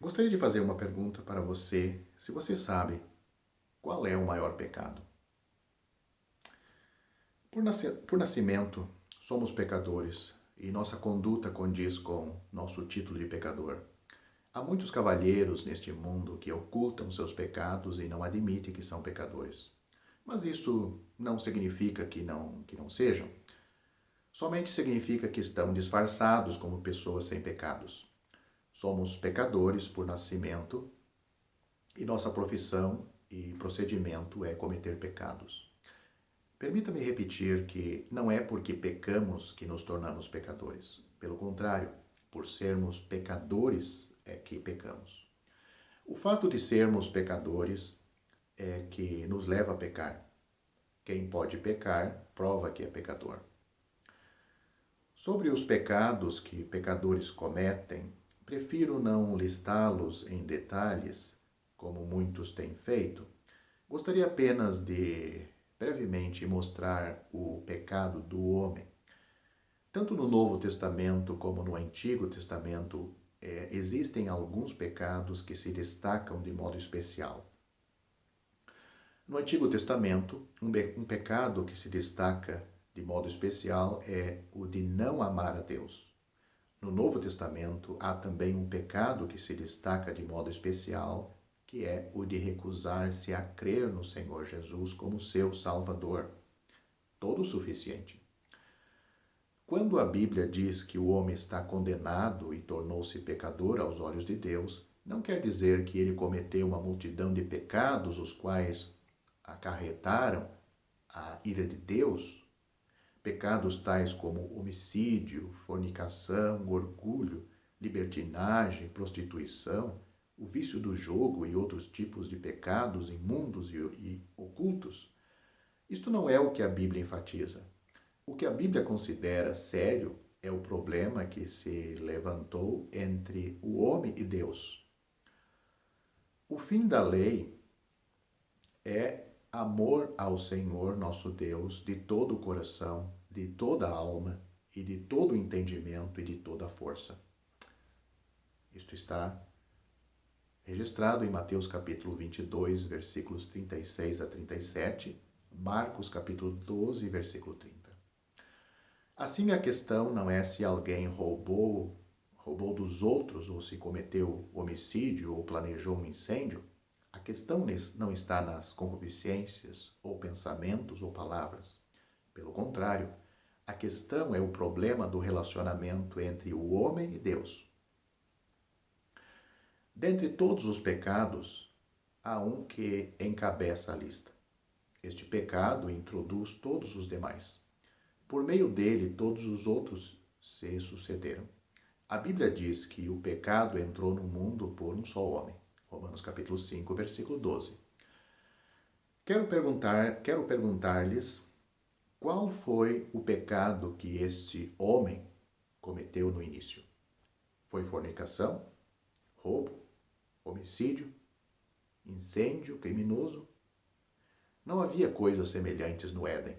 Gostaria de fazer uma pergunta para você, se você sabe qual é o maior pecado. Por nascimento, somos pecadores e nossa conduta condiz com nosso título de pecador. Há muitos cavalheiros neste mundo que ocultam seus pecados e não admitem que são pecadores. Mas isso não significa que não sejam. Somente significa que estão disfarçados como pessoas sem pecados. Somos pecadores por nascimento e nossa profissão e procedimento é cometer pecados. Permita-me repetir que não é porque pecamos que nos tornamos pecadores. Pelo contrário, por sermos pecadores é que pecamos. O fato de sermos pecadores é que nos leva a pecar. Quem pode pecar, prova que é pecador. Sobre os pecados que pecadores cometem, prefiro não listá-los em detalhes, como muitos têm feito. Gostaria apenas de brevemente mostrar o pecado do homem. Tanto no Novo Testamento como no Antigo Testamento, existem alguns pecados que se destacam de modo especial. No Antigo Testamento, um pecado que se destaca de modo especial é o de não amar a Deus. No Novo Testamento, há também um pecado que se destaca de modo especial, que é o de recusar-se a crer no Senhor Jesus como seu Salvador, todo o suficiente. Quando a Bíblia diz que o homem está condenado e tornou-se pecador aos olhos de Deus, não quer dizer que ele cometeu uma multidão de pecados, os quais acarretaram a ira de Deus. Pecados tais como homicídio, fornicação, orgulho, libertinagem, prostituição, o vício do jogo e outros tipos de pecados imundos e ocultos. Isto não é o que a Bíblia enfatiza. O que a Bíblia considera sério é o problema que se levantou entre o homem e Deus. O fim da lei é amor ao Senhor nosso Deus de todo o coração, de toda a alma e de todo o entendimento e de toda a força. Isto está registrado em Mateus capítulo 22, versículos 36 a 37, Marcos capítulo 12, versículo 30. Assim a questão não é se alguém roubou dos outros ou se cometeu homicídio ou planejou um incêndio. A questão não está nas concupiscências ou pensamentos ou palavras. Pelo contrário, a questão é o problema do relacionamento entre o homem e Deus. Dentre todos os pecados, há um que encabeça a lista. Este pecado introduz todos os demais. Por meio dele, todos os outros se sucederam. A Bíblia diz que o pecado entrou no mundo por um só homem. Romanos capítulo 5, versículo 12. Quero perguntar-lhes qual foi o pecado que este homem cometeu no início. Foi fornicação, roubo, homicídio, incêndio criminoso? Não havia coisas semelhantes no Éden.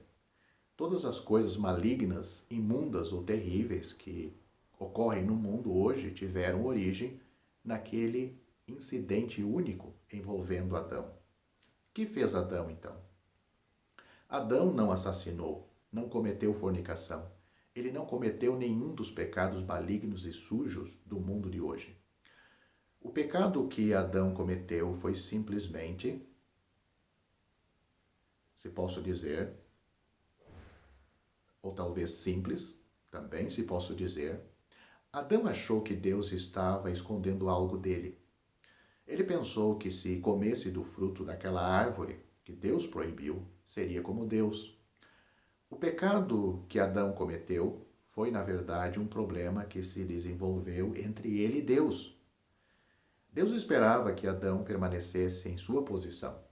Todas as coisas malignas, imundas ou terríveis que ocorrem no mundo hoje tiveram origem naquele incidente único envolvendo Adão. O que fez Adão, então? Adão não assassinou, não cometeu fornicação. Ele não cometeu nenhum dos pecados malignos e sujos do mundo de hoje. O pecado que Adão cometeu foi simplesmente, se posso dizer, ou talvez simples, também se posso dizer, Adão achou que Deus estava escondendo algo dele. Ele pensou que se comesse do fruto daquela árvore que Deus proibiu, seria como Deus. O pecado que Adão cometeu foi, na verdade, um problema que se desenvolveu entre ele e Deus. Deus esperava que Adão permanecesse em sua posição.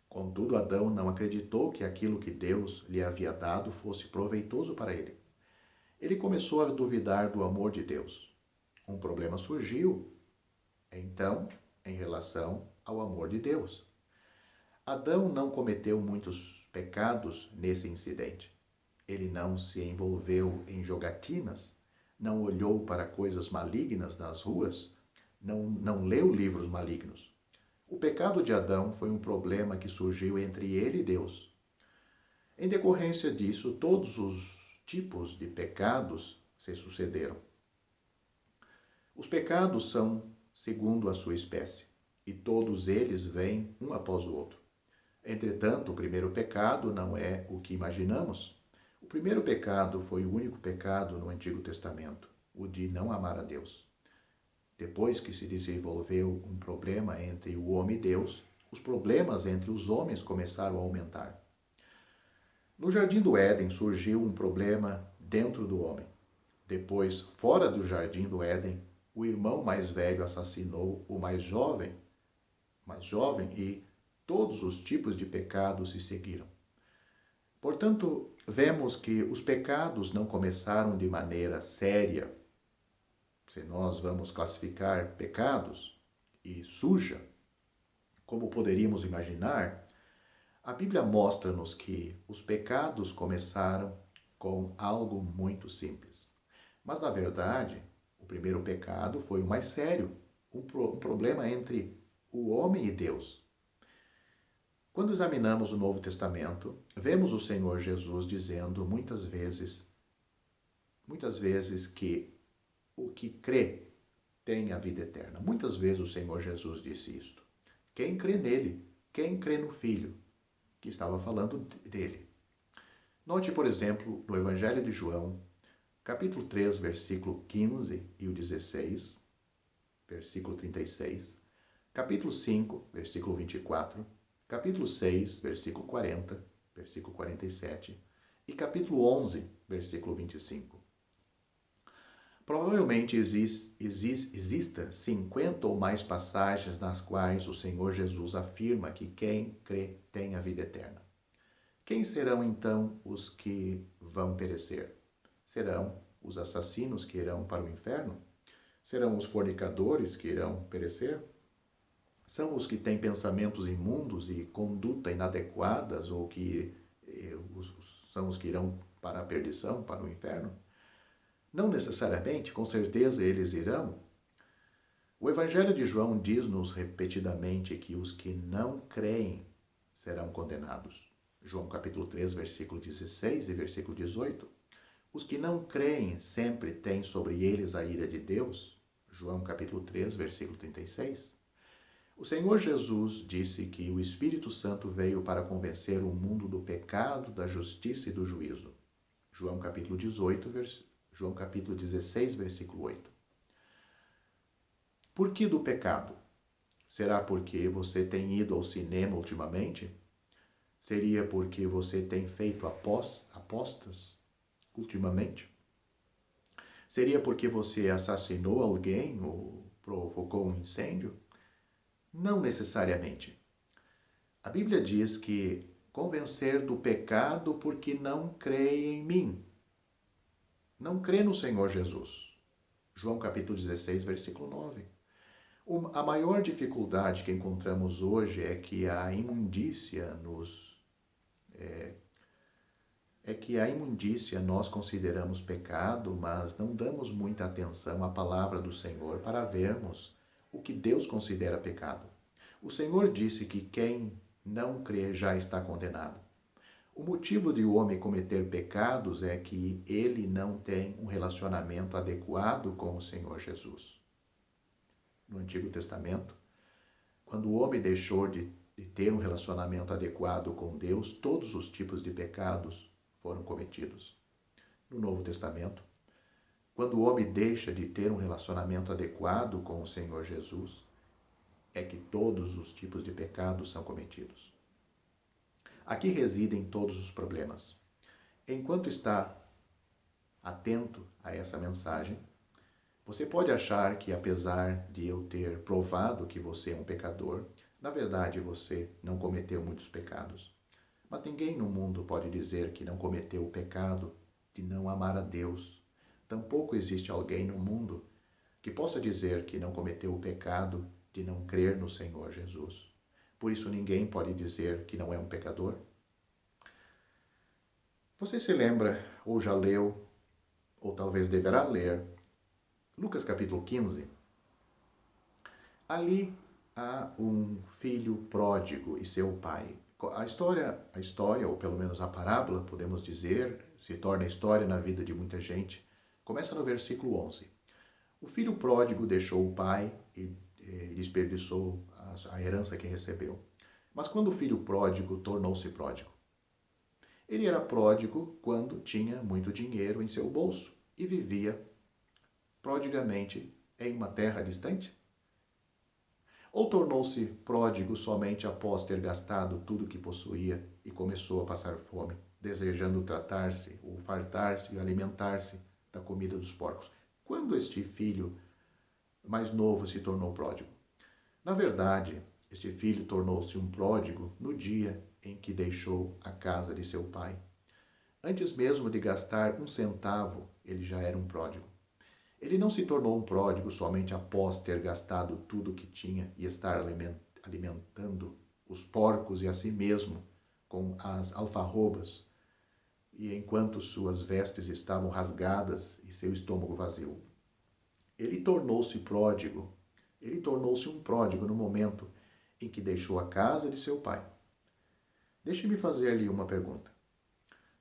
Contudo, Adão não acreditou que aquilo que Deus lhe havia dado fosse proveitoso para ele. Ele começou a duvidar do amor de Deus. Um problema surgiu, então, em relação ao amor de Deus. Adão não cometeu muitos pecados nesse incidente. Ele não se envolveu em jogatinas, não olhou para coisas malignas nas ruas, não leu livros malignos. O pecado de Adão foi um problema que surgiu entre ele e Deus. Em decorrência disso, todos os tipos de pecados se sucederam. Os pecados são segundo a sua espécie, e todos eles vêm um após o outro. Entretanto, o primeiro pecado não é o que imaginamos. O primeiro pecado foi o único pecado no Antigo Testamento, o de não amar a Deus. Depois que se desenvolveu um problema entre o homem e Deus, os problemas entre os homens começaram a aumentar. No Jardim do Éden surgiu um problema dentro do homem. Depois, fora do Jardim do Éden, o irmão mais velho assassinou o mais jovem e todos os tipos de pecados se seguiram. Portanto, vemos que os pecados não começaram de maneira séria. Se nós vamos classificar pecados e suja, como poderíamos imaginar, a Bíblia mostra-nos que os pecados começaram com algo muito simples. Mas, na verdade, o primeiro pecado foi o mais sério, um problema entre o homem e Deus. Quando examinamos o Novo Testamento, vemos o Senhor Jesus dizendo muitas vezes que o que crê tem a vida eterna. Muitas vezes o Senhor Jesus disse isto. Quem crê nele, quem crê no Filho, que estava falando dele. Note, por exemplo, no Evangelho de João, capítulo 3, versículo 15 e o 16, versículo 36, capítulo 5, versículo 24, capítulo 6, versículo 40, versículo 47 e capítulo 11, versículo 25. Provavelmente exista 50 ou mais passagens nas quais o Senhor Jesus afirma que quem crê tem a vida eterna. Quem serão então os que vão perecer? Serão os assassinos que irão para o inferno? Serão os fornicadores que irão perecer? São os que têm pensamentos imundos e conduta inadequadas ou são os que irão para a perdição, para o inferno? Não necessariamente, com certeza eles irão. O Evangelho de João diz-nos repetidamente que os que não creem serão condenados. João capítulo 3, versículo 16 e versículo 18. Os que não creem sempre têm sobre eles a ira de Deus. João capítulo 3, versículo 36. O Senhor Jesus disse que o Espírito Santo veio para convencer o mundo do pecado, da justiça e do juízo. João capítulo 16, versículo 8. Por que do pecado? Será porque você tem ido ao cinema ultimamente? Seria porque você tem feito apostas ultimamente? Seria porque você assassinou alguém ou provocou um incêndio? Não necessariamente. A Bíblia diz que convencer do pecado porque não crê em mim. Não crê no Senhor Jesus. João capítulo 16, versículo 9. A maior dificuldade que encontramos hoje é que a imundícia nós consideramos pecado, mas não damos muita atenção à palavra do Senhor para vermos o que Deus considera pecado. O Senhor disse que quem não crê já está condenado. O motivo de o homem cometer pecados é que ele não tem um relacionamento adequado com o Senhor Jesus. No Antigo Testamento, quando o homem deixou de ter um relacionamento adequado com Deus, todos os tipos de pecados foram cometidos. No Novo Testamento, quando o homem deixa de ter um relacionamento adequado com o Senhor Jesus, é que todos os tipos de pecados são cometidos. Aqui residem todos os problemas. Enquanto está atento a essa mensagem, você pode achar que, apesar de eu ter provado que você é um pecador, na verdade você não cometeu muitos pecados. Mas ninguém no mundo pode dizer que não cometeu o pecado de não amar a Deus. Tampouco existe alguém no mundo que possa dizer que não cometeu o pecado de não crer no Senhor Jesus. Por isso ninguém pode dizer que não é um pecador. Você se lembra, ou já leu, ou talvez deverá ler, Lucas capítulo 15. Ali há um filho pródigo e seu pai. A história, ou pelo menos a parábola, podemos dizer, se torna história na vida de muita gente, começa no versículo 11. O filho pródigo deixou o pai e desperdiçou a herança que recebeu. Mas quando o filho pródigo tornou-se pródigo? Ele era pródigo quando tinha muito dinheiro em seu bolso e vivia prodigamente em uma terra distante? Ou tornou-se pródigo somente após ter gastado tudo o que possuía e começou a passar fome, desejando tratar-se ou fartar-se e alimentar-se da comida dos porcos? Quando este filho mais novo se tornou pródigo? Na verdade, este filho tornou-se um pródigo no dia em que deixou a casa de seu pai. Antes mesmo de gastar um centavo, ele já era um pródigo. Ele não se tornou um pródigo somente após ter gastado tudo o que tinha e estar alimentando os porcos e a si mesmo com as alfarrobas, e enquanto suas vestes estavam rasgadas e seu estômago vazio. Ele tornou-se pródigo. Ele tornou-se um pródigo no momento em que deixou a casa de seu pai. Deixe-me fazer-lhe uma pergunta.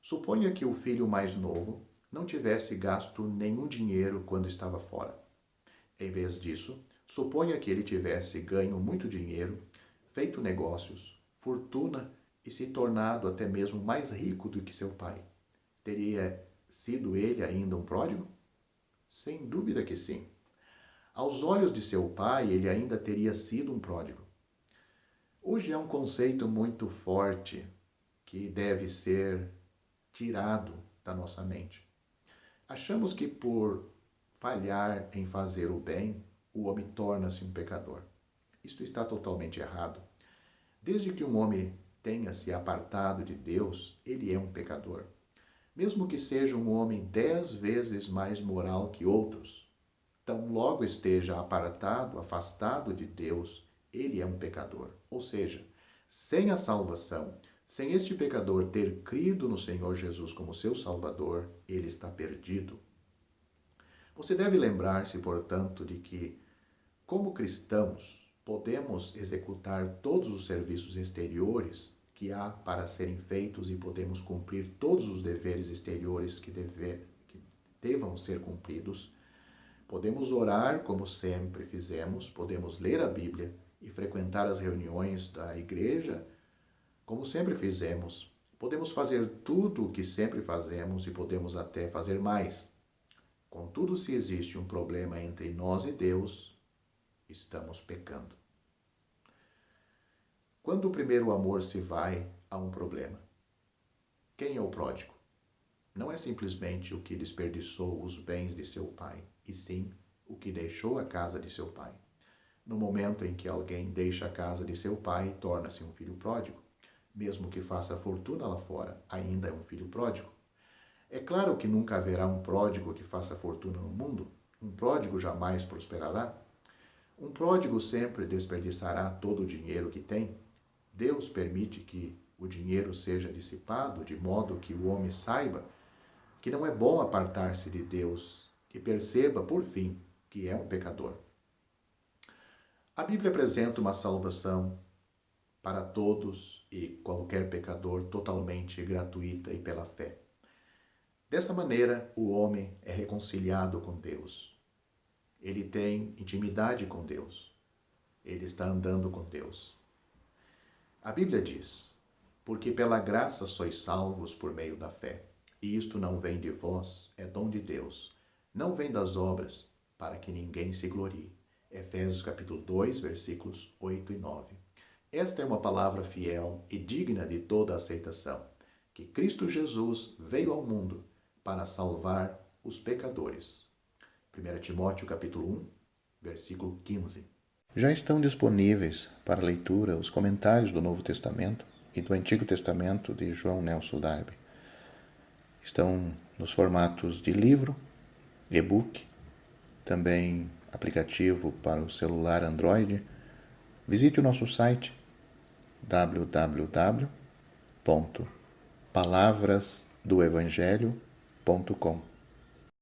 Suponha que o filho mais novo não tivesse gasto nenhum dinheiro quando estava fora. Em vez disso, suponha que ele tivesse ganho muito dinheiro, feito negócios, fortuna e se tornado até mesmo mais rico do que seu pai. Teria sido ele ainda um pródigo? Sem dúvida que sim. Aos olhos de seu pai, ele ainda teria sido um pródigo. Hoje há um conceito muito forte que deve ser tirado da nossa mente. Achamos que por falhar em fazer o bem, o homem torna-se um pecador. Isto está totalmente errado. Desde que um homem tenha se apartado de Deus, ele é um pecador. Mesmo que seja um homem 10 vezes mais moral que outros, tão logo esteja apartado, afastado de Deus, ele é um pecador. Ou seja, sem a salvação, sem este pecador ter crido no Senhor Jesus como seu Salvador, ele está perdido. Você deve lembrar-se, portanto, de que, como cristãos, podemos executar todos os serviços exteriores que há para serem feitos e podemos cumprir todos os deveres exteriores que devam ser cumpridos. Podemos orar como sempre fizemos, podemos ler a Bíblia e frequentar as reuniões da igreja como sempre fizemos. Podemos fazer tudo o que sempre fazemos e podemos até fazer mais. Contudo, se existe um problema entre nós e Deus, estamos pecando. Quando o primeiro amor se vai, há um problema. Quem é o pródigo? Não é simplesmente o que desperdiçou os bens de seu pai, e sim o que deixou a casa de seu pai. No momento em que alguém deixa a casa de seu pai, torna-se um filho pródigo. Mesmo que faça fortuna lá fora, ainda é um filho pródigo. É claro que nunca haverá um pródigo que faça fortuna no mundo. Um pródigo jamais prosperará. Um pródigo sempre desperdiçará todo o dinheiro que tem. Deus permite que o dinheiro seja dissipado, de modo que o homem saiba que não é bom apartar-se de Deus e perceba, por fim, que é um pecador. A Bíblia apresenta uma salvação para todos e qualquer pecador totalmente gratuita e pela fé. Dessa maneira, o homem é reconciliado com Deus. Ele tem intimidade com Deus. Ele está andando com Deus. A Bíblia diz: porque pela graça sois salvos por meio da fé. E isto não vem de vós, é dom de Deus. Não vem das obras, para que ninguém se glorie. Efésios capítulo 2, versículos 8 e 9. Esta é uma palavra fiel e digna de toda aceitação, que Cristo Jesus veio ao mundo para salvar os pecadores. 1 Timóteo capítulo 1, versículo 15. Já estão disponíveis para leitura os comentários do Novo Testamento e do Antigo Testamento de João Nelson Darby. Estão nos formatos de livro, e-book, também aplicativo para o celular Android. Visite o nosso site www.palavrasdoevangelho.com.